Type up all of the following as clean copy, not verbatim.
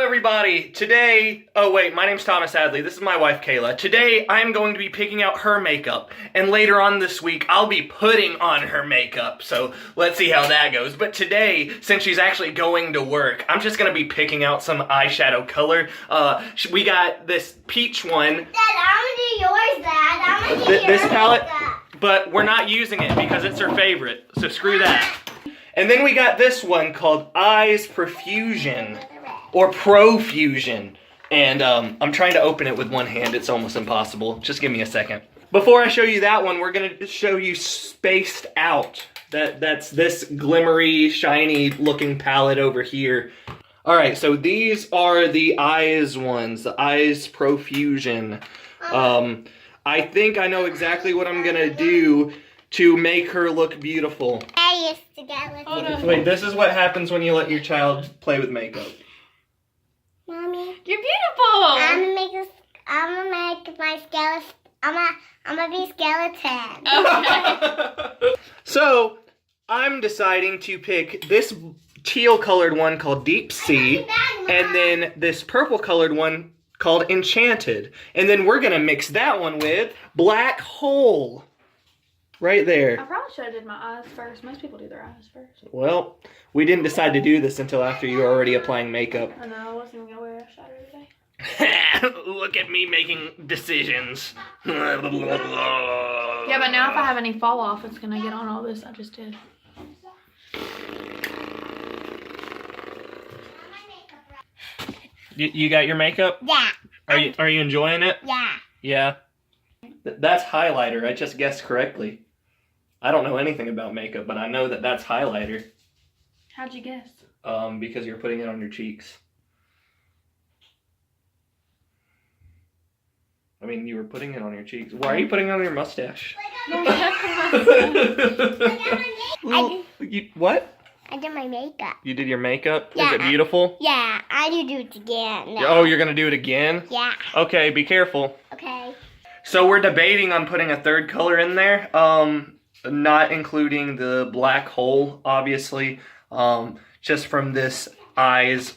everybody. Today, oh wait, my name's Thomas Hadley. This is my wife, Kayla. Today, I'm going to be picking out her makeup. And later on this week, I'll be putting on her makeup. So, let's see how that goes. But today, since she's actually going to work, I'm just going to be picking out some eyeshadow color. We got this peach one. Dad, I'm going to do yours, Dad. I'm going to do yours. This palette, but we're not using it because it's her favorite. So, screw that. And then we got this one called Eyes Profusion. Or Profusion. And I'm trying to open it with one hand. It's almost impossible. Just give me a second. Before I show you that one, we're going to show you Spaced Out. That's this glimmery, shiny looking palette over here. Alright, so these are the eyes ones. The Eyes Profusion. I think I know exactly what I'm going to do to make her look beautiful. Wait, this is what happens when you let your child play with makeup. Mommy, you're beautiful. I'm gonna make my skeleton. I'm gonna be skeleton. Okay. So I'm deciding to pick this teal colored one called Deep Sea, and then this purple colored one called Enchanted, and then we're gonna mix that one with Black Hole. Right there. I probably should have did my eyes first. Most people do their eyes first. Well, we didn't decide to do this until after you were already applying makeup. I know, I wasn't even gonna wear eyeshadow today. Look at me making decisions. Yeah, but now if I have any fall off, it's gonna get on all this I just did. You got your makeup? Yeah. Are you enjoying it? Yeah. Yeah. That's highlighter. I just guessed correctly. I don't know anything about makeup, but I know that that's highlighter. How'd you guess? Because you're putting it on your cheeks. I mean, you were putting it on your cheeks. Why are you putting it on your mustache? What? I did my makeup. You did your makeup? Yeah. Is it beautiful? Yeah, I need to do it again. Oh, you're going to do it again? Yeah. Okay, be careful. Okay. So we're debating on putting a third color in there. Not including the Black Hole, obviously. Just from this Eyes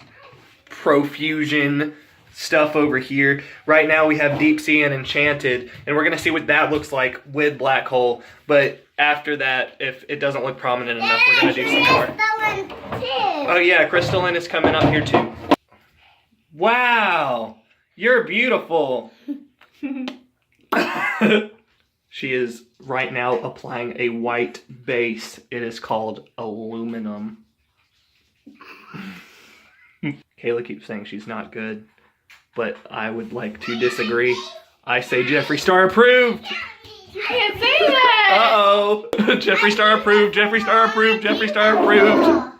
Profusion stuff over here. Right now we have Deep Sea and Enchanted, and we're going to see what that looks like with Black Hole. But after that, if it doesn't look prominent enough, we're going to do some more. Oh yeah, Crystalline is coming up here too. Wow, you're beautiful. She is right now applying a white base. It is called aluminum. Kayla keeps saying she's not good, but I would like to disagree. I say Jeffree Star approved. You can't say that. Uh-oh. Jeffree Star approved. Jeffree Star approved. Jeffree Star approved.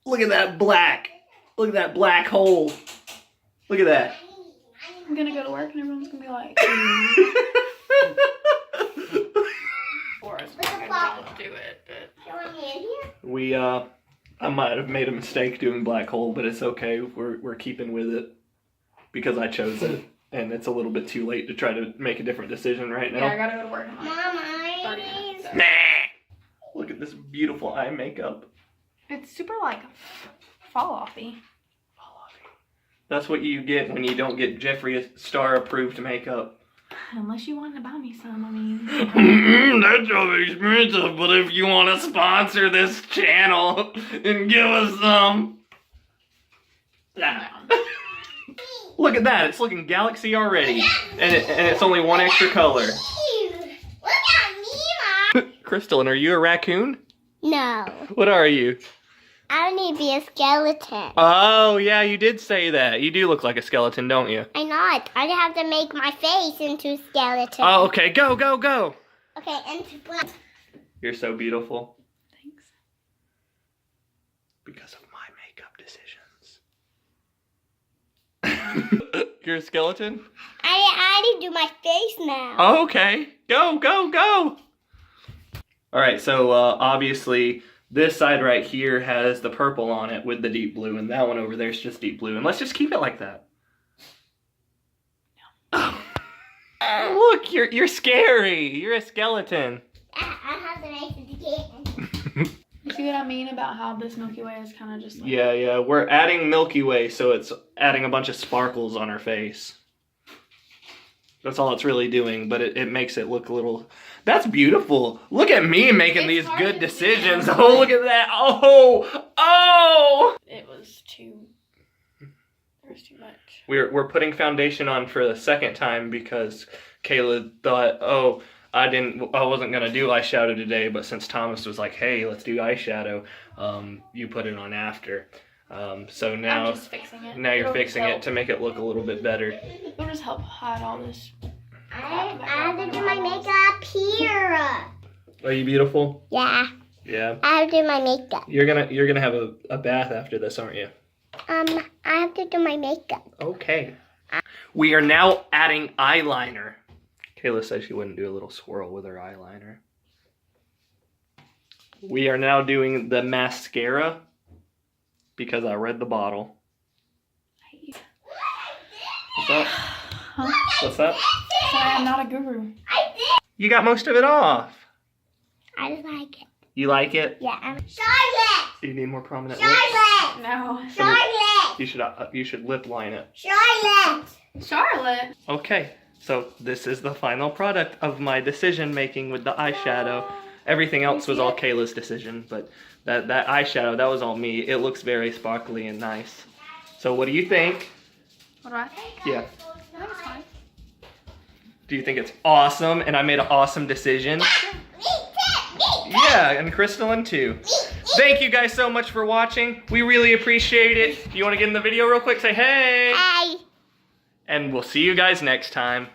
Look at that black. Look at that black hole. Look at that. I'm gonna go to work and everyone's gonna be like, or I was gonna do it, but I might have made a mistake doing Black Hole, but it's okay. We're keeping with it because I chose it, and it's a little bit too late to try to make a different decision right now. yeah, I gotta go to work in like Mama, 30 minutes. So. Nah. Look at this beautiful eye makeup. It's super like fall offy. That's what you get when you don't get Jeffree Star approved makeup. Unless you wanted to buy me some, I mean. That's so expensive, but if you want to sponsor this channel and give us some. Look at that, it's looking galaxy already. And it's only one extra color. Look at me, Mom. Crystalline, are you a raccoon? No, What are you? I need to be a skeleton. Oh, yeah, you did say that. You do look like a skeleton, don't you? I'm not. I have to make my face into a skeleton. Oh, okay, go, go, go. Okay, into black. You're so beautiful. Thanks. Because of my makeup decisions. You're a skeleton? I need to do my face now. Oh, okay. Go, go, go. All right, so obviously this side right here has the purple on it with the deep blue, and that one over there is just deep blue. And let's just keep it like that. No. Look, you're scary. You're a skeleton. I have to make it again. see what I mean about how this Milky Way is kind of just like... Yeah. We're adding Milky Way, so it's adding a bunch of sparkles on her face. That's all it's really doing, but it makes it look a little... That's beautiful. Look at me making these good decisions. Oh, look at that. Oh! It was too... There was too much. We're putting foundation on for the second time because Kayla thought, I wasn't gonna do eyeshadow today, but since Thomas was like, hey, let's do eyeshadow, you put it on after. So now, I'm just fixing it. Now you're It'll fixing help. it to make it look a little bit better. It'll just help hide all this. I have to do my makeup here. Are you beautiful? Yeah, Yeah. I have to do my makeup. You're gonna have a bath after this, aren't you? I have to do my makeup. Okay. We are now adding eyeliner. Kayla said she wouldn't do a little swirl with her eyeliner. We are now doing the mascara because I read the bottle. What's up? Huh? What's up? Sorry, I'm not a guru. You got most of it off. I like it. You like it? Yeah. Charlotte! You need more prominent lips. Charlotte! No. Charlotte! You should lip line it. Charlotte! Charlotte. Okay, so this is the final product of my decision making with the eyeshadow. Everything else was all Kayla's decision, but that eyeshadow, that was all me. It looks very sparkly and nice. So what do you think? What do I think? Yeah. I think it's fine. Do you think it's awesome and I made an awesome decision? Yeah, and Crystalline too. Thank you guys so much for watching. We really appreciate it. You want to get in the video real quick? Say hey. Hey! And we'll see you guys next time.